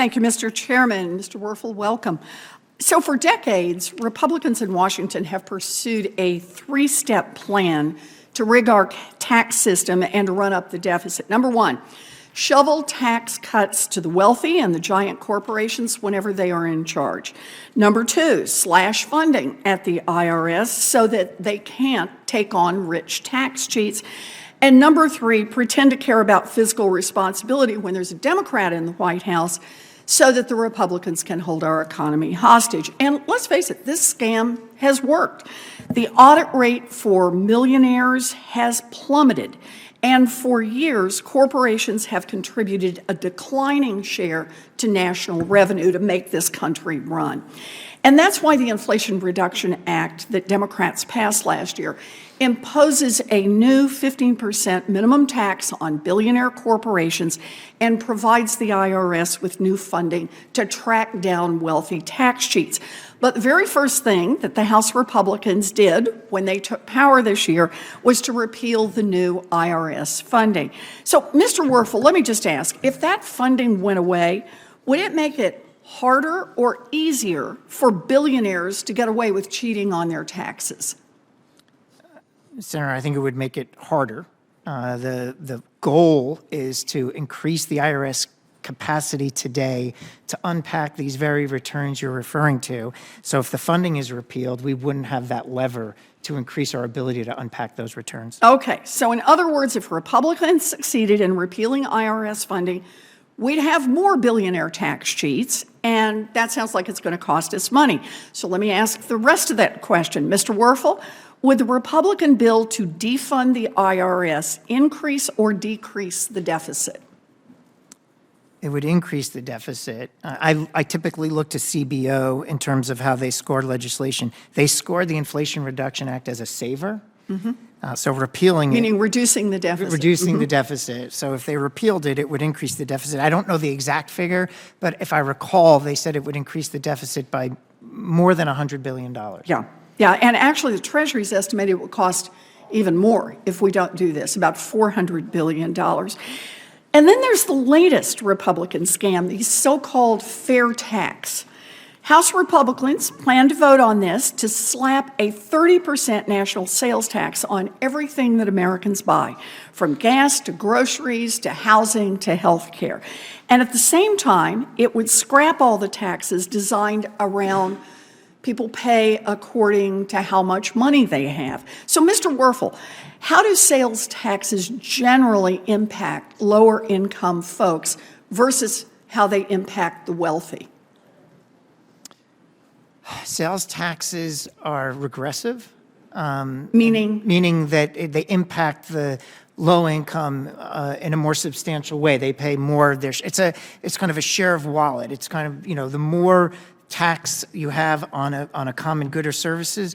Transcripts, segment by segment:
Thank you, Mr. Chairman. Mr. Werfel, welcome. So for decades, Republicans in Washington have pursued a three-step plan to rig our tax system and to run up the deficit. Number one, shovel tax cuts to the wealthy and the giant corporations whenever they are in charge. Number two, slash funding at the IRS so that they can't take on rich tax cheats. And number three, pretend to care about fiscal responsibility when there's a Democrat in the White House so that the Republicans can hold our economy hostage. And let's face it, this scam has worked. The audit rate for millionaires has plummeted. And for years, corporations have contributed a declining share to national revenue to make this country run. And that's why the Inflation Reduction Act that Democrats passed last year imposes a new 15% minimum tax on billionaire corporations and provides the IRS with new funding to track down wealthy tax cheats. But the very first thing that the House Republicans did when they took power this year was to repeal the new IRS funding. So, Mr. Werfel, let me just ask, if that funding went away, would it make it harder or easier for billionaires to get away with cheating on their taxes? Senator, I think it would make it harder. The goal is to increase the IRS capacity today to unpack these very returns you're referring to. So if the funding is repealed, we wouldn't have that lever to increase our ability to unpack those returns. Okay, so in other words, if Republicans succeeded in repealing IRS funding, we'd have more billionaire tax cheats, and that sounds like it's going to cost us money. So let me ask the rest of that question. Mr. Werfel, would the Republican bill to defund the IRS increase or decrease the deficit? It would increase the deficit. I typically look to CBO in terms of how they scored legislation. They scored the Inflation Reduction Act as a saver. So repealing Meaning reducing the deficit. Reducing the deficit. So if they repealed it, it would increase the deficit. I don't know the exact figure, but if I recall, they said it would increase the deficit by more than $100 billion. Yeah, and actually the Treasury's estimated it will cost even more if we don't do this, about $400 billion. And then there's the latest Republican scam, the so-called fair tax. House Republicans plan to vote on this to slap a 30% national sales tax on everything that Americans buy, from gas to groceries to housing to health care. And at the same time, it would scrap all the taxes designed around people pay according to how much money they have. So, Mr. Werfel, how do sales taxes generally impact lower income folks versus how they impact the wealthy? Sales taxes are regressive. Meaning? Meaning that they impact the low income in a more substantial way. They pay more. It's kind of a share of wallet. It's kind of, the more tax you have on a common good or services,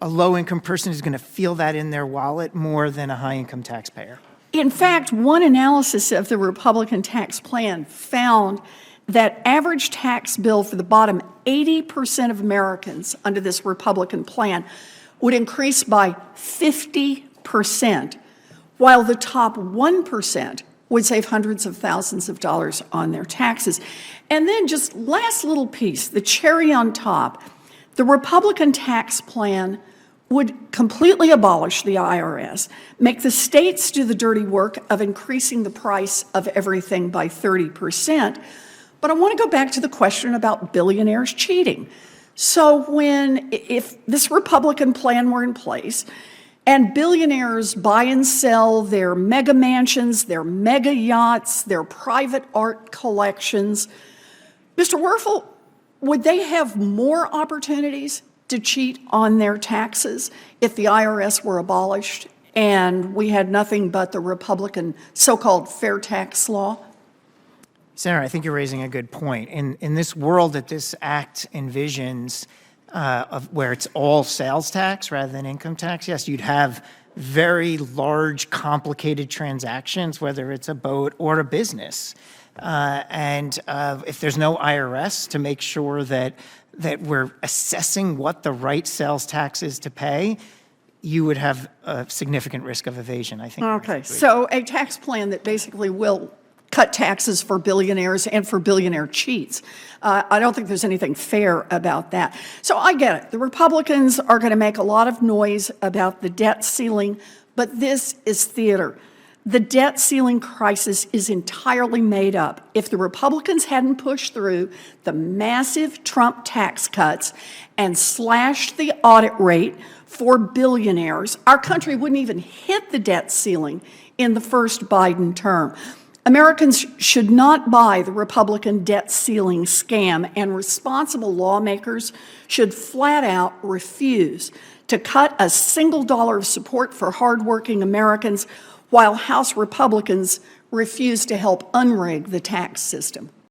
a low-income person is going to feel that in their wallet more than a high-income taxpayer. In fact, one analysis of the Republican tax plan found that average tax bill for the bottom 80% of Americans under this Republican plan would increase by 50%, while the top 1% would save hundreds of thousands of dollars on their taxes. And then just last little piece, the cherry on top, the Republican tax plan would completely abolish the IRS, make the states do the dirty work of increasing the price of everything by 30%. But I want to go back to the question about billionaires cheating. So if this Republican plan were in place, and billionaires buy and sell their mega mansions, their mega yachts, their private art collections, Mr. Werfel, would they have more opportunities to cheat on their taxes if the IRS were abolished and we had nothing but the Republican so-called fair tax law? Senator, I think you're raising a good point. In this world that this act envisions, of where it's all sales tax rather than income tax, yes, you'd have very large, complicated transactions, whether it's a boat or a business. And if there's no IRS to make sure that we're assessing what the right sales tax is to pay, you would have a significant risk of evasion, I think. Okay, so a tax plan that basically will cut taxes for billionaires and for billionaire cheats. I don't think there's anything fair about that. So I get it. The Republicans are going to make a lot of noise about the debt ceiling, but this is theater. The debt ceiling crisis is entirely made up. If the Republicans hadn't pushed through the massive Trump tax cuts and slashed the audit rate for billionaires, our country wouldn't even hit the debt ceiling in the first Biden term. Americans should not buy the Republican debt ceiling scam, and responsible lawmakers should flat out refuse to cut a single dollar of support for hardworking Americans while House Republicans refuse to help unrig the tax system.